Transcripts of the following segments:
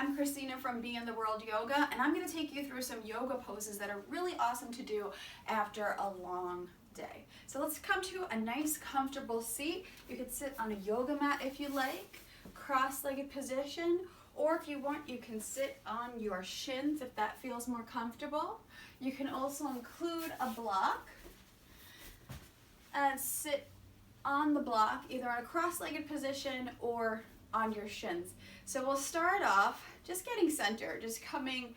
I'm Christina from Be in the World Yoga, and I'm going to take you through some yoga poses that are really awesome to do after a long day. So let's come to a nice comfortable seat. You could sit on a yoga mat if you like, cross-legged position, or if you want, you can sit on your shins if that feels more comfortable. You can also include a block and sit on the block, either on a cross-legged position or on your shins. So we'll start off just getting centered, just coming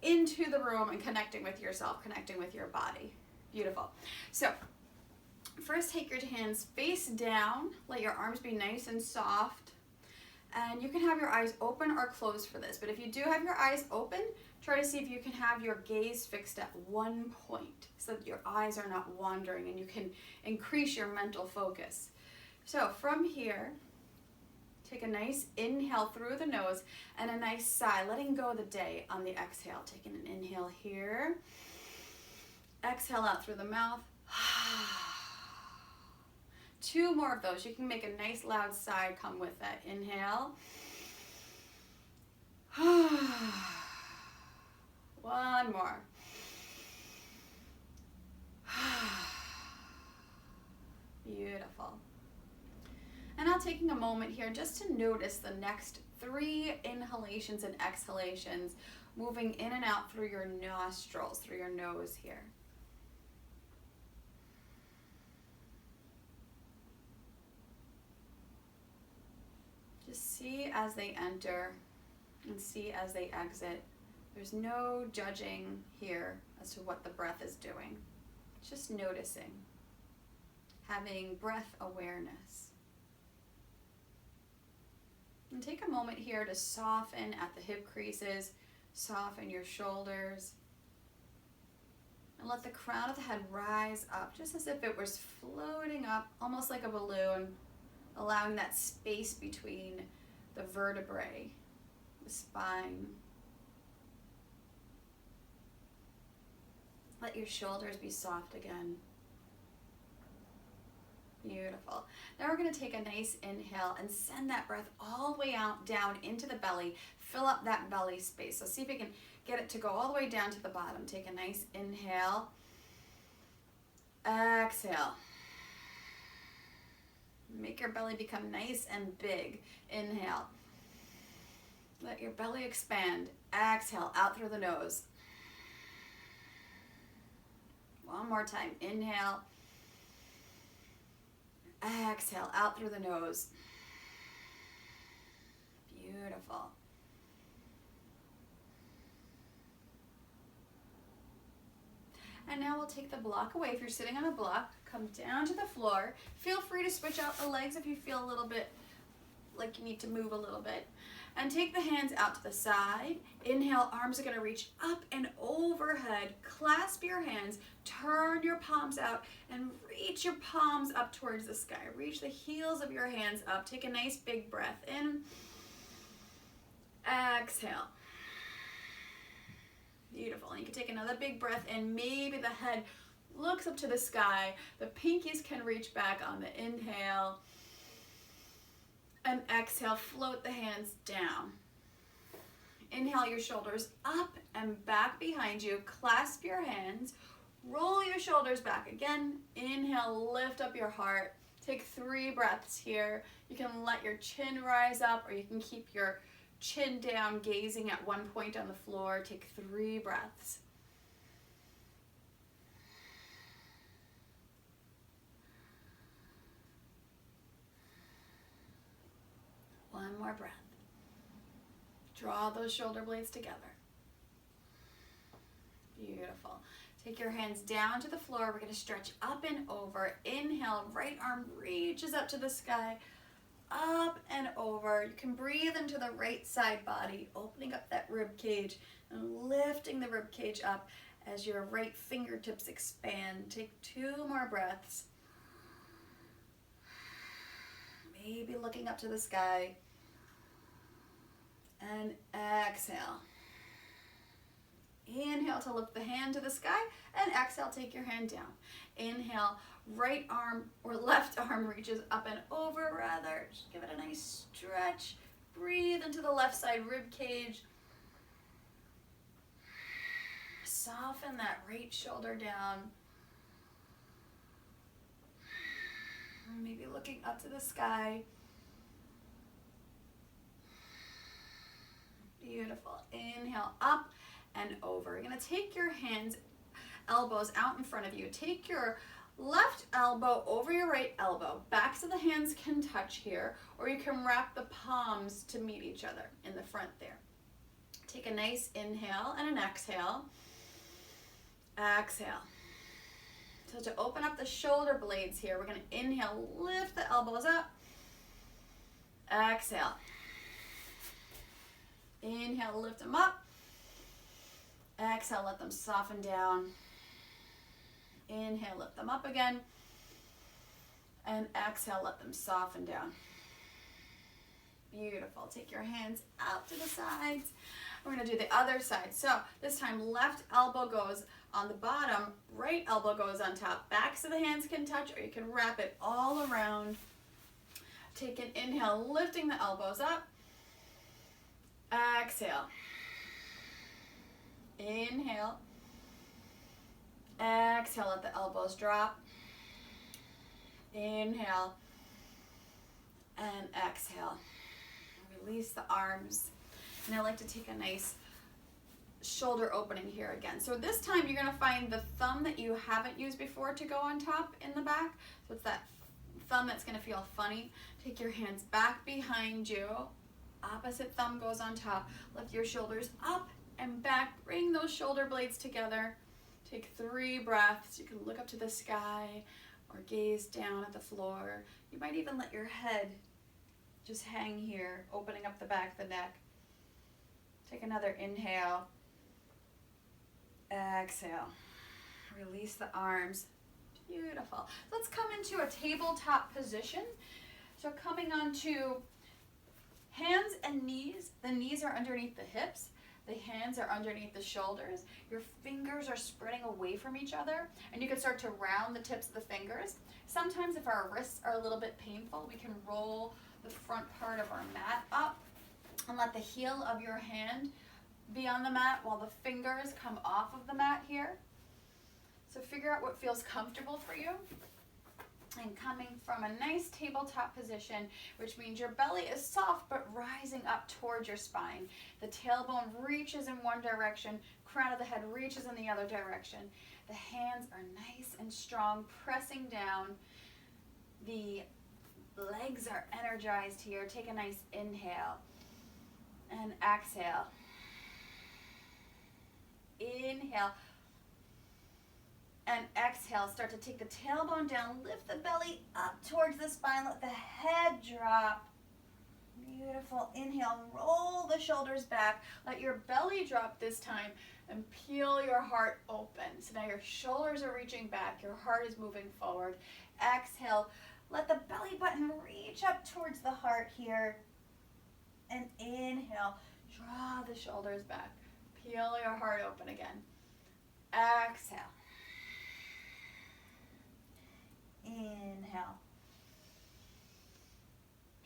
into the room and connecting with yourself, connecting with your body. Beautiful. So first, take your hands face down, let your arms be nice and soft, and you can have your eyes open or closed for this, but if you do have your eyes open, try to see if you can have your gaze fixed at one point so that your eyes are not wandering and you can increase your mental focus. So from here, take a nice inhale through the nose and a nice sigh, letting go of the day on the exhale. Taking an inhale here, exhale out through the mouth. 2 more of those. You can make a nice loud sigh come with that. Inhale. 1 more. Beautiful. And now taking a moment here just to notice the next 3 inhalations and exhalations moving in and out through your nostrils, through your nose here. Just see as they enter and see as they exit. There's no judging here as to what the breath is doing. Just noticing, having breath awareness. And take a moment here to soften at the hip creases, soften your shoulders, and let the crown of the head rise up, just as if it was floating up, almost like a balloon, allowing that space between the vertebrae, the spine. Let your shoulders be soft again. Beautiful. Now we're going to take a nice inhale and send that breath all the way out, down into the belly. Fill up that belly space. So see if you can get it to go all the way down to the bottom. Take a nice inhale. Exhale. Make your belly become nice and big. Inhale. Let your belly expand. Exhale, out through the nose. 1 more time. Inhale. Exhale, out through the nose. Beautiful. And now we'll take the block away. If you're sitting on a block, come down to the floor. Feel free to switch out the legs if you feel a little bit like you need to move a little bit. And take the hands out to the side. Inhale, arms are going to reach up and overhead. Clasp your hands, turn your palms out, and reach your palms up towards the sky. Reach the heels of your hands up. Take a nice big breath in. Exhale. Beautiful. And you can take another big breath in. Maybe the head looks up to the sky. The pinkies can reach back on the inhale. And exhale, float the hands down. Inhale your shoulders up and back behind you. Clasp your hands. Roll your shoulders back again. Inhale, lift up your heart. Take 3 breaths here. You can let your chin rise up, or you can keep your chin down, gazing at one point on the floor. Take 3 breaths. One more breath. Draw those shoulder blades together. Beautiful. Take your hands down to the floor. We're going to stretch up and over. Inhale, right arm reaches up to the sky. Up and over. You can breathe into the right side body, opening up that rib cage and lifting the rib cage up as your right fingertips expand. Take 2 more breaths. Maybe looking up to the sky. And exhale. Inhale to lift the hand to the sky, and exhale, take your hand down. Inhale, right arm or left arm reaches up and over rather. Just give it a nice stretch. Breathe into the left side rib cage. Soften that right shoulder down. Maybe looking up to the sky. Beautiful. Inhale up and over. You're going to take your hands, elbows out in front of you. Take your left elbow over your right elbow. Backs of the hands can touch here, or you can wrap the palms to meet each other in the front there. Take a nice inhale and an exhale. Exhale. So to open up the shoulder blades here, we're going to inhale, lift the elbows up. Exhale. Inhale, lift them up. Exhale, let them soften down. Inhale, lift them up again. And exhale, let them soften down. Beautiful. Take your hands out to the sides. We're going to do the other side. So this time, left elbow goes on the bottom, right elbow goes on top. Backs of the hands can touch, or you can wrap it all around. Take an inhale, lifting the elbows up. Exhale. Inhale. Exhale, let the elbows drop. Inhale. And exhale. Release the arms. And I like to take a nice shoulder opening here again. So this time you're going to find the thumb that you haven't used before to go on top in the back. So it's that thumb that's going to feel funny. Take your hands back behind you. Opposite thumb goes on top. Lift your shoulders up and back. Bring those shoulder blades together. Take 3 breaths. You can look up to the sky or gaze down at the floor. You might even let your head just hang here, opening up the back of the neck. Take another inhale. Exhale. Release the arms. Beautiful. Let's come into a tabletop position. So coming onto hands and knees. The knees are underneath the hips. The hands are underneath the shoulders. Your fingers are spreading away from each other, and you can start to round the tips of the fingers. Sometimes if our wrists are a little bit painful, we can roll the front part of our mat up and let the heel of your hand be on the mat while the fingers come off of the mat here. So figure out what feels comfortable for you. And coming from a nice tabletop position, which means your belly is soft but rising up towards your spine. The tailbone reaches in one direction, crown of the head reaches in the other direction. The hands are nice and strong, pressing down. The legs are energized here. Take a nice inhale and exhale. Inhale and exhale. Start to take the tailbone down, lift the belly up towards the spine, let the head drop. Beautiful. Inhale, roll the shoulders back, let your belly drop this time, and peel your heart open. So now your shoulders are reaching back, your heart is moving forward. Exhale, let the belly button reach up towards the heart here. And inhale, draw the shoulders back, peel your heart open again. Exhale. Inhale.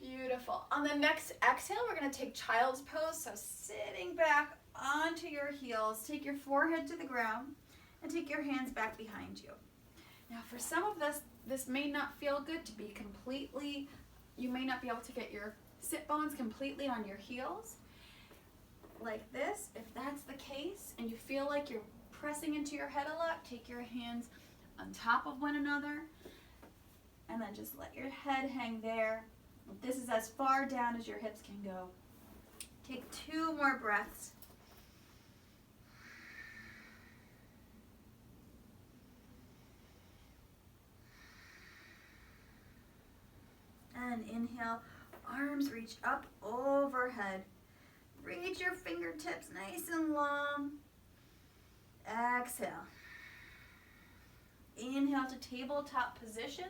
Beautiful. On the next exhale, we're going to take child's pose. So sitting back onto your heels, take your forehead to the ground and take your hands back behind you. Now for some of this may not feel good to be completely, you may not be able to get your sit bones completely on your heels like this. If that's the case and you feel like you're pressing into your head a lot, take your hands on top of one another. And then just let your head hang there. This is as far down as your hips can go. Take 2 more breaths. And inhale, arms reach up overhead. Reach your fingertips nice and long. Exhale. Inhale to tabletop position.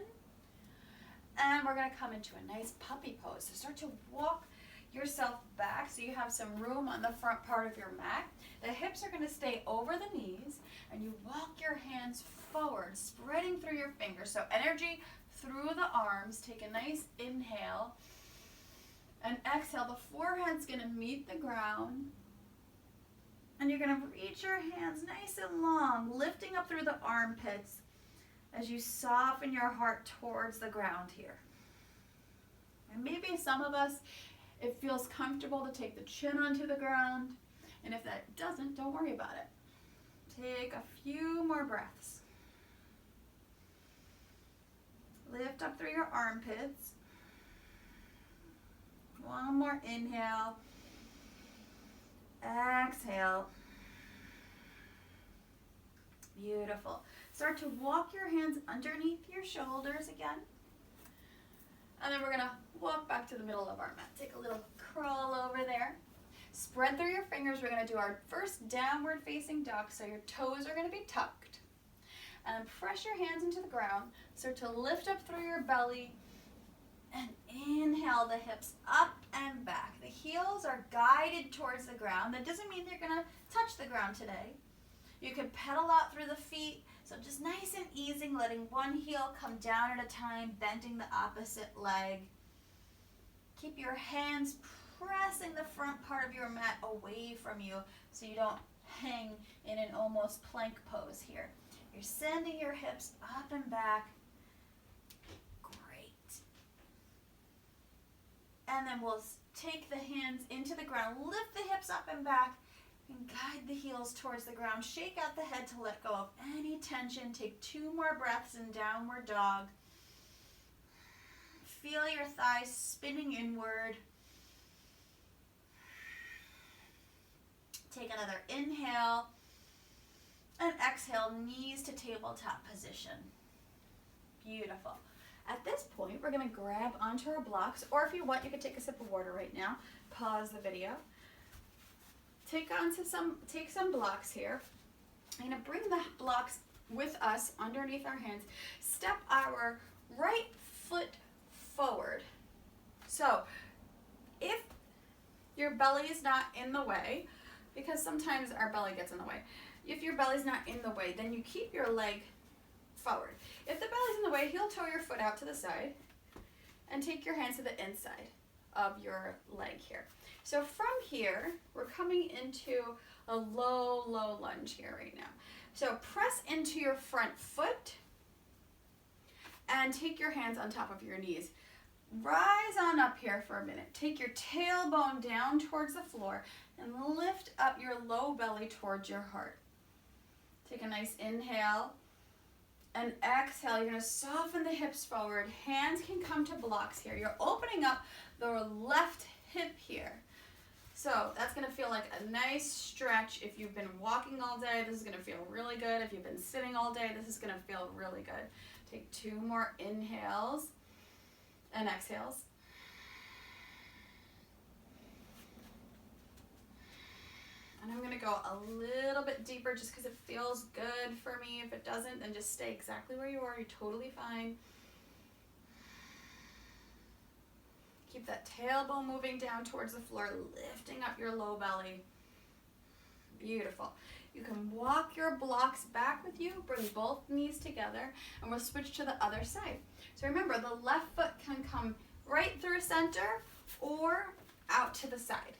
And we're going to come into a nice puppy pose. So start to walk yourself back so you have some room on the front part of your mat. The hips are going to stay over the knees, and you walk your hands forward, spreading through your fingers. So energy through the arms. Take a nice inhale And exhale, the forehead's gonna meet the ground. And you're gonna reach your hands nice and long, lifting up through the armpits as you soften your heart towards the ground here. And maybe some of us, it feels comfortable to take the chin onto the ground. And if that doesn't, don't worry about it. Take a few more breaths. Lift up through your armpits. One more inhale. Exhale. Beautiful. Start to walk your hands underneath your shoulders again. And then we're gonna walk back to the middle of our mat. Take a little crawl over there. Spread through your fingers. We're gonna do our first downward facing dog. So your toes are gonna be tucked. And press your hands into the ground. Start to lift up through your belly. And inhale the hips up and back. The heels are guided towards the ground. That doesn't mean they're gonna touch the ground today. You can pedal out through the feet. So just nice and easy, letting one heel come down at a time, bending the opposite leg. Keep your hands pressing the front part of your mat away from you so you don't hang in an almost plank pose here. You're sending your hips up and back. Great. And then we'll take the hands into the ground, lift the hips up and back, and guide the heels towards the ground. Shake out the head to let go of any tension. Take 2 more breaths in downward dog. Feel your thighs spinning inward. Take another inhale. And exhale, knees to tabletop position. Beautiful. At this point, we're going to grab onto our blocks, or if you want, you can take a sip of water right now. Pause the video. Take some blocks here. I'm going to bring the blocks with us underneath our hands. Step our right foot forward. So if your belly is not in the way, because sometimes our belly gets in the way, if your belly's not in the way, then you keep your leg forward. If the belly's in the way, heel toe your foot out to the side and take your hands to the inside of your leg here. So from here, we're coming into a low, low lunge here right now. So press into your front foot and take your hands on top of your knees. Rise on up here for a minute. Take your tailbone down towards the floor and lift up your low belly towards your heart. Take a nice inhale and exhale. You're going to soften the hips forward. Hands can come to blocks here. You're opening up the left hip here. So that's going to feel like a nice stretch. If you've been walking all day, this is going to feel really good. If you've been sitting all day, this is going to feel really good. Take 2 more inhales and exhales. And I'm going to go a little bit deeper just because it feels good for me. If it doesn't, then just stay exactly where you are. You're totally fine. Keep that tailbone moving down towards the floor, lifting up your low belly. Beautiful. You can walk your blocks back with you, bring both knees together, and we'll switch to the other side. So remember, the left foot can come right through center or out to the side.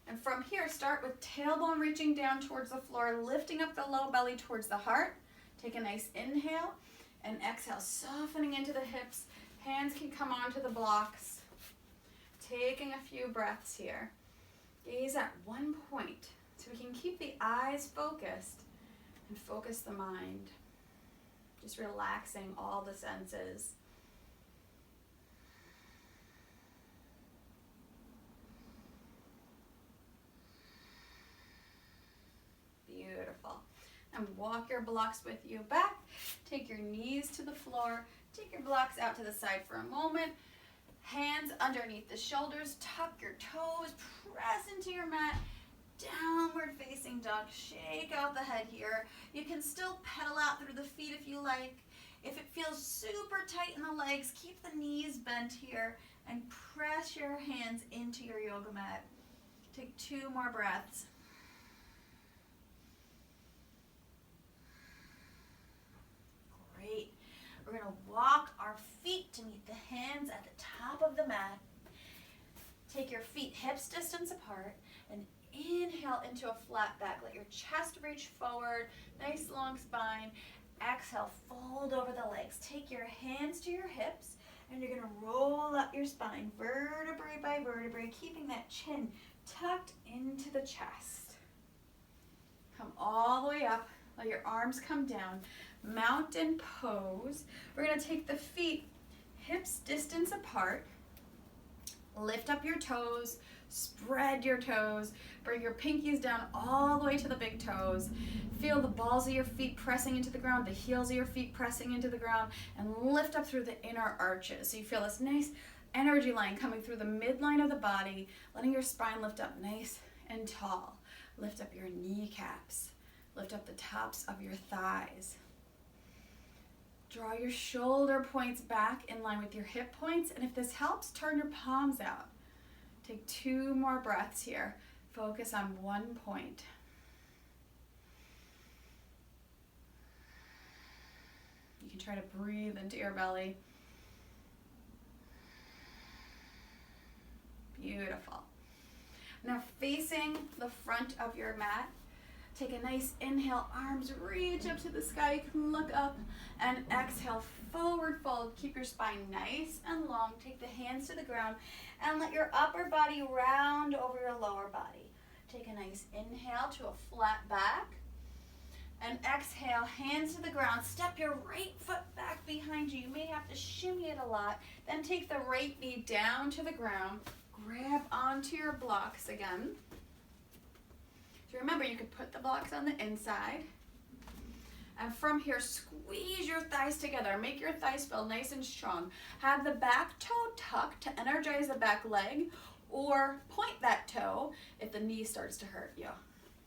And from here, start with tailbone reaching down towards the floor, lifting up the low belly towards the heart. Take a nice inhale and exhale, softening into the hips. Hands can come onto the blocks. Taking a few breaths here. Gaze at one point so we can keep the eyes focused and focus the mind. Just relaxing all the senses. Beautiful. And walk your blocks with you back. Take your knees to the floor. Take your blocks out to the side for a moment. Hands underneath the shoulders. Tuck your toes. Press into your mat. Downward facing dog. Shake out the head here. You can still pedal out through the feet if you like. If it feels super tight in the legs, keep the knees bent here and press your hands into your yoga mat. Take 2 more breaths. Great. We're going to walk our feet to meet the hands at the top of the mat. Take your feet hips distance apart and inhale into a flat back. Let your chest reach forward, nice long spine. Exhale, fold over the legs. Take your hands to your hips and you're gonna roll up your spine, vertebrae by vertebrae, keeping that chin tucked into the chest. Come all the way up, let your arms come down. Mountain pose. We're gonna take the feet hips distance apart. Lift up your toes, spread your toes, bring your pinkies down all the way to the big toes. Feel the balls of your feet pressing into the ground, the heels of your feet pressing into the ground, and lift up through the inner arches. So you feel this nice energy line coming through the midline of the body, letting your spine lift up nice and tall. Lift up your kneecaps, lift up the tops of your thighs. Draw your shoulder points back in line with your hip points, and if this helps, turn your palms out. Take 2 more breaths here. Focus on one point. You can try to breathe into your belly. Beautiful. Now facing the front of your mat, take a nice inhale, arms reach up to the sky, you can look up, and exhale, forward fold. Keep your spine nice and long. Take the hands to the ground and let your upper body round over your lower body. Take a nice inhale to a flat back, and exhale, hands to the ground. Step your right foot back behind you. You may have to shimmy it a lot. Then take the right knee down to the ground. Grab onto your blocks again. So remember, you could put the blocks on the inside. And from here, squeeze your thighs together. Make your thighs feel nice and strong. Have the back toe tucked to energize the back leg, or point that toe if the knee starts to hurt you.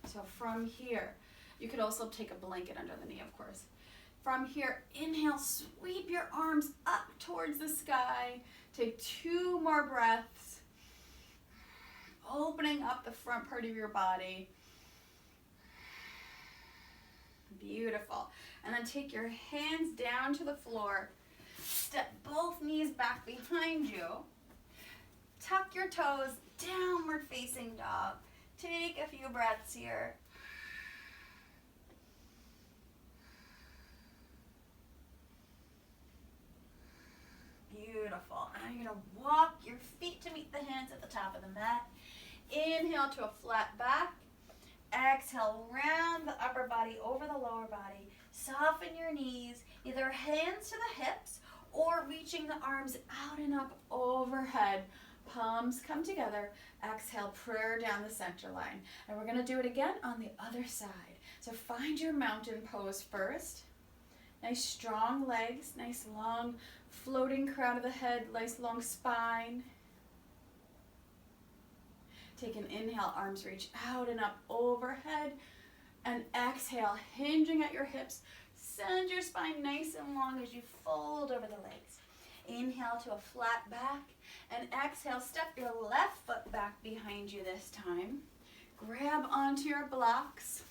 So from here, you could also take a blanket under the knee, of course. From here, inhale, sweep your arms up towards the sky. Take 2 more breaths, opening up the front part of your body. Beautiful. And then take your hands down to the floor. Step both knees back behind you. Tuck your toes, downward facing dog. Take a few breaths here. Beautiful. And you're going to walk your feet to meet the hands at the top of the mat. Inhale to a flat back. Exhale, round the upper body over the lower body. Soften your knees, either hands to the hips or reaching the arms out and up overhead. Palms come together. Exhale, prayer down the center line. And we're going to do it again on the other side. So find your mountain pose first. Nice strong legs, nice long floating crown of the head, nice long spine. Take an inhale, arms reach out and up overhead. And exhale, hinging at your hips. Send your spine nice and long as you fold over the legs. Inhale to a flat back. And exhale, step your left foot back behind you this time. Grab onto your blocks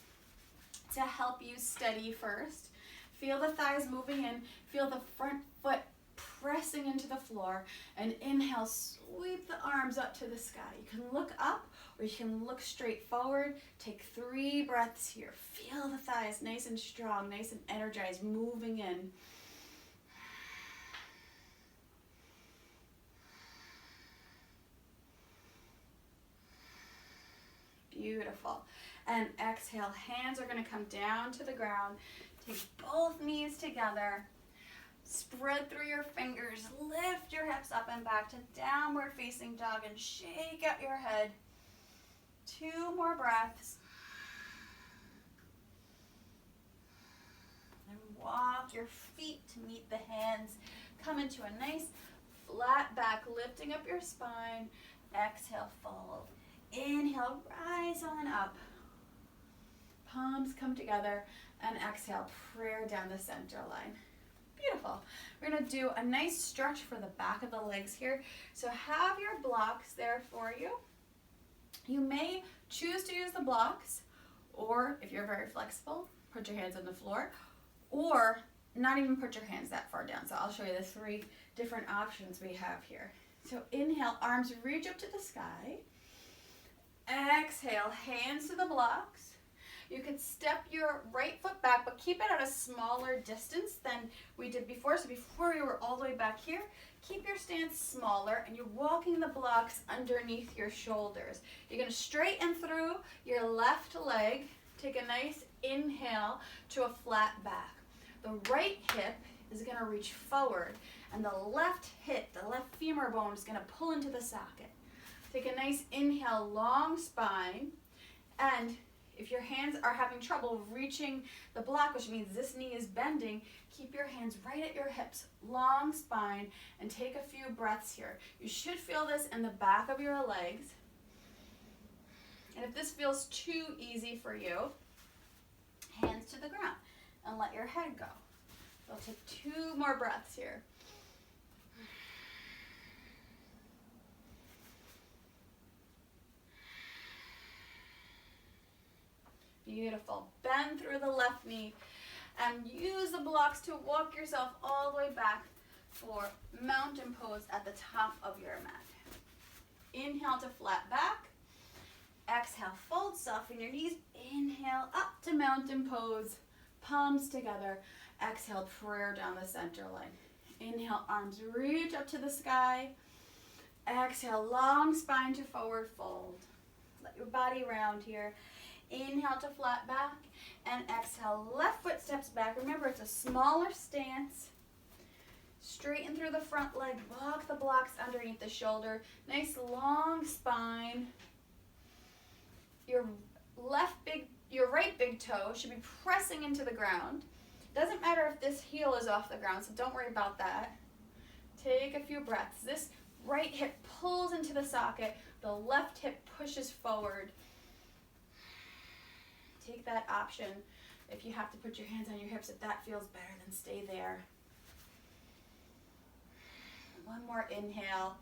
to help you steady first. Feel the thighs moving in. Feel the front foot pressing into the floor. And inhale, sweep the arms up to the sky. You can look up or you can look straight forward. Take 3 breaths here. Feel the thighs nice and strong, nice and energized, moving in. Beautiful. And exhale, hands are going to come down to the ground. Take both knees together. Spread through your fingers. Lift your hips up and back to downward facing dog and shake out your head. 2 more breaths. And walk your feet to meet the hands. Come into a nice flat back, lifting up your spine. Exhale, fold. Inhale, rise on up. Palms come together, and exhale, prayer down the center line. Beautiful. We're going to do a nice stretch for the back of the legs here. So have your blocks there for you. You may choose to use the blocks, or if you're very flexible, put your hands on the floor, or not even put your hands that far down. So I'll show you the 3 different options we have here. So inhale, arms reach up to the sky. Exhale, hands to the blocks. You could step your right foot back, but keep it at a smaller distance than we did before. So before we were all the way back here, keep your stance smaller and you're walking the blocks underneath your shoulders. You're gonna straighten through your left leg. Take a nice inhale to a flat back. The right hip is gonna reach forward and the left hip, the left femur bone is gonna pull into the socket. Take a nice inhale, long spine, and if your hands are having trouble reaching the block, which means this knee is bending, keep your hands right at your hips, long spine, and take a few breaths here. You should feel this in the back of your legs. And if this feels too easy for you, hands to the ground and let your head go. We'll take 2 more breaths here. Beautiful. Bend through the left knee and use the blocks to walk yourself all the way back for mountain pose at the top of your mat. Inhale to flat back. Exhale, fold, soften your knees. Inhale up to mountain pose. Palms together. Exhale, prayer down the center line. Inhale, arms reach up to the sky. Exhale, long spine to forward fold. Let your body round here. Inhale to flat back and exhale, left foot steps back. Remember, it's a smaller stance. Straighten through the front leg, walk the blocks underneath the shoulder. Nice long spine. Your right big toe should be pressing into the ground. Doesn't matter if this heel is off the ground, so don't worry about that. Take a few breaths. This right hip pulls into the socket. The left hip pushes forward. Take that option. If you have to put your hands on your hips, if that feels better, then stay there. One more inhale.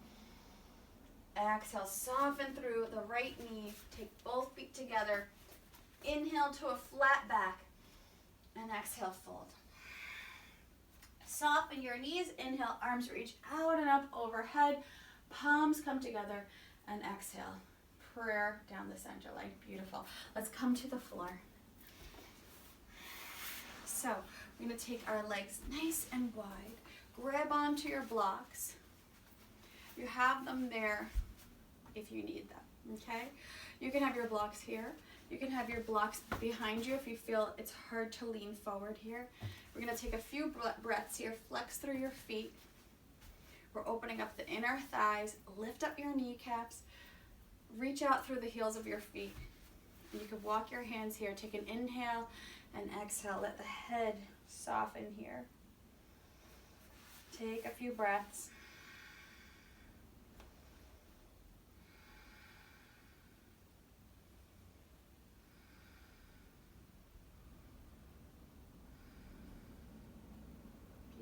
Exhale, soften through the right knee. Take both feet together. Inhale to a flat back. And exhale, fold. Soften your knees. Inhale, arms reach out and up overhead. Palms come together. And exhale. Prayer down the center line. Beautiful. Let's come to the floor. So we're going to take our legs nice and wide. Grab onto your blocks. You have them there if you need them. Okay? You can have your blocks here. You can have your blocks behind you if you feel it's hard to lean forward here. We're going to take a few breaths here. Flex through your feet. We're opening up the inner thighs. Lift up your kneecaps. Reach out through the heels of your feet. You can walk your hands here. Take an inhale and exhale. Let the head soften here. Take a few breaths.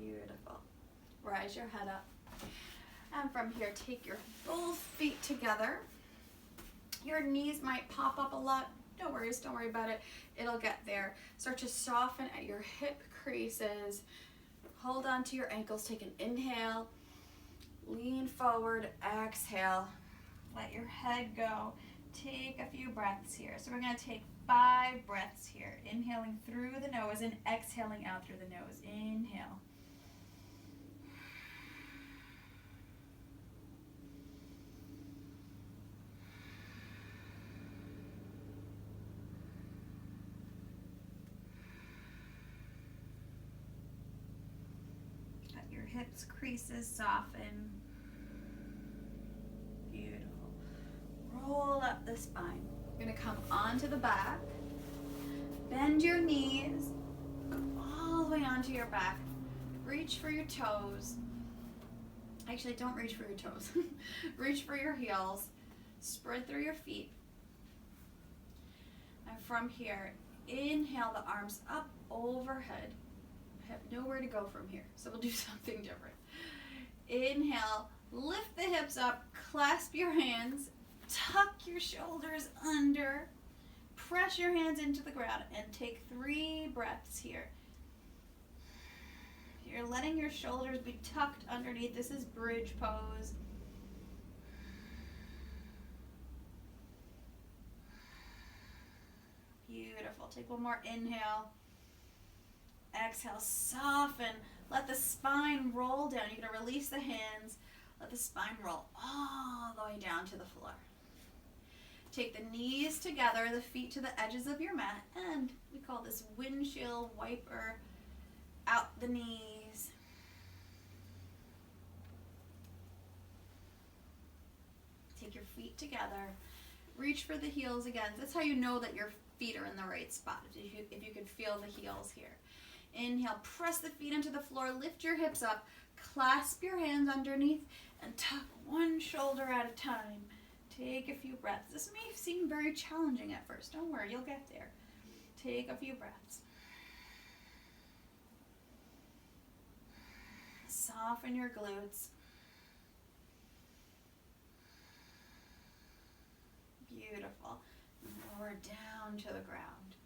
Beautiful. Rise your head up. And from here, take your both feet together. Your knees might pop up a lot. No worries, don't worry about it. It'll get there. Start to soften at your hip creases. Hold on to your ankles. Take an inhale. Lean forward. Exhale. Let your head go. Take a few breaths here. So we're going to take 5 breaths here. Inhaling through the nose and exhaling out through the nose. Inhale. Hips, creases, soften. Beautiful. Roll up the spine. You're going to come onto the back. Bend your knees. Go all the way onto your back. Reach for your toes. Actually, don't reach for your toes. Reach for your heels. Spread through your feet. And from here, inhale the arms up overhead. Have nowhere to go from here, so we'll do something different. Inhale, lift the hips up, clasp your hands, tuck your shoulders under, press your hands into the ground, and take 3 breaths here. You're letting your shoulders be tucked underneath. This is bridge pose. Beautiful. Take one more inhale. Exhale, soften. Let the spine roll down. You're going to release the hands. Let the spine roll all the way down to the floor. Take the knees together, the feet to the edges of your mat, and we call this windshield wiper out the knees. Take your feet together. Reach for the heels again. That's how you know that your feet are in the right spot, if you can feel the heels here. Inhale, press the feet into the floor, lift your hips up, clasp your hands underneath, and tuck one shoulder at a time. Take a few breaths. This may seem very challenging at first. Don't worry, you'll get there. Take a few breaths. Soften your glutes. Beautiful. Lower down to the ground.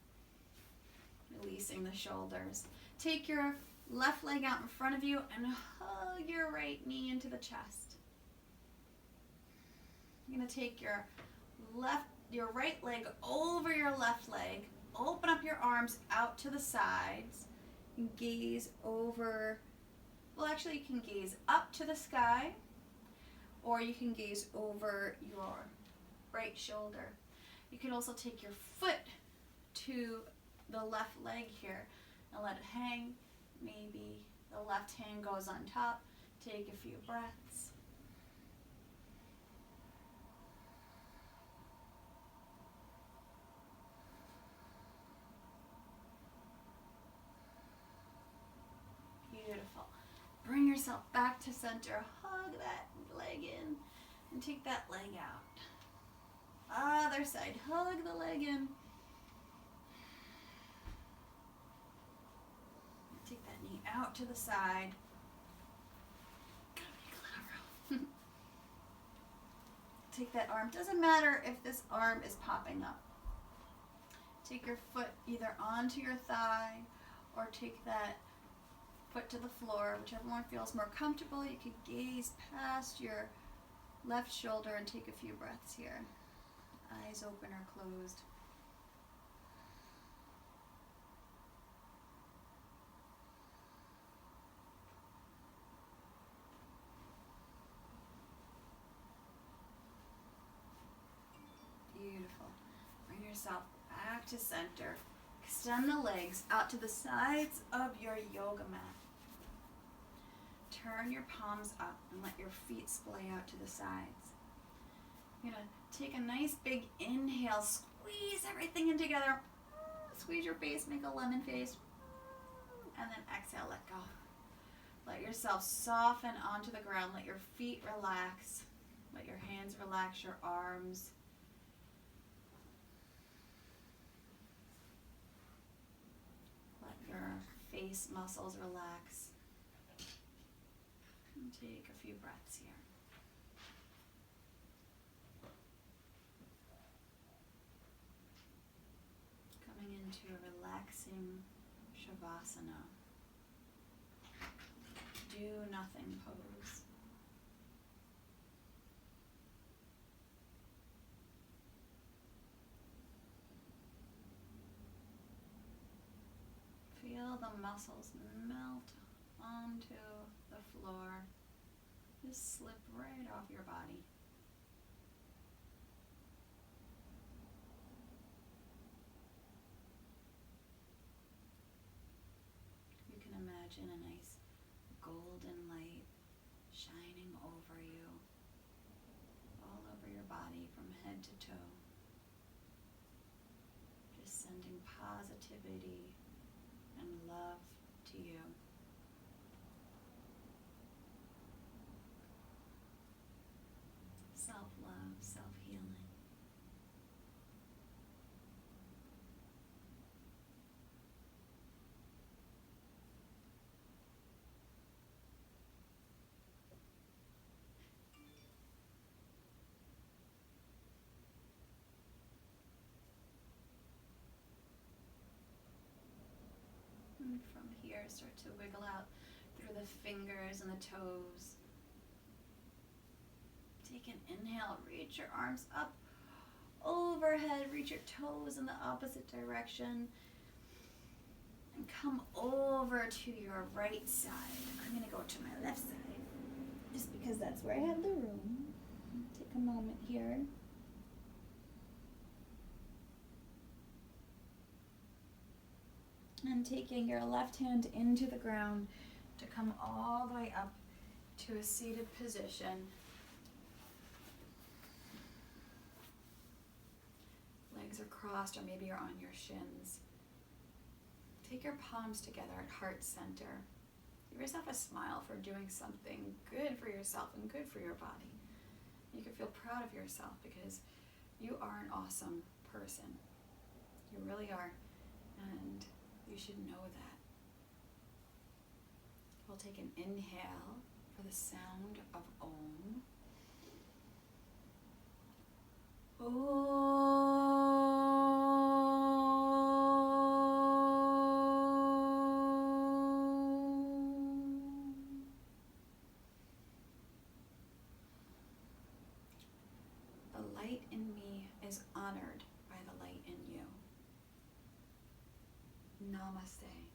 Releasing the shoulders. Take your left leg out in front of you and hug your right knee into the chest. You're going to take your right leg over your left leg. Open up your arms out to the sides. And gaze over. Well, actually, you can gaze up to the sky, or you can gaze over your right shoulder. You can also take your foot to the left leg here and let it hang. Maybe the left hand goes on top. Take a few breaths. Beautiful. Bring yourself back to center. Hug that leg in and take that leg out. Other side. Hug the leg in. Take that knee out to the side. Take that arm. Doesn't matter if this arm is popping up. Take your foot either onto your thigh or take that foot to the floor, whichever one feels more comfortable. You can gaze past your left shoulder and take a few breaths here. Eyes open or closed. Beautiful. Bring yourself back to center. Extend the legs out to the sides of your yoga mat. Turn your palms up and let your feet splay out to the sides. You're going to take a nice big inhale. Squeeze everything in together. Squeeze your face. Make a lemon face. And then exhale. Let go. Let yourself soften onto the ground. Let your feet relax. Let your hands relax. Your arms. Let your face muscles relax. And take a few breaths here. Coming into a relaxing Shavasana. Do nothing pose. Feel the muscles melt onto the floor. Just slip right off your body. You can imagine a nice golden light shining over you, all over your body from head to toe. Just sending positivity and love to you. Self-love, self-healing. And from here, start to wiggle out through the fingers and the toes. Take an inhale, reach your arms up overhead. Reach your toes in the opposite direction. And come over to your right side. I'm going to go to my left side, just because that's where I have the room. Take a moment here. And taking your left hand into the ground to come all the way up to a seated position. Legs are crossed, or maybe you're on your shins. Take your palms together at heart center. Give yourself a smile for doing something good for yourself and good for your body. You can feel proud of yourself because you are an awesome person. You really are. And you should know that. We'll take an inhale for the sound of Om. The light in me is honored by the light in you. Namaste.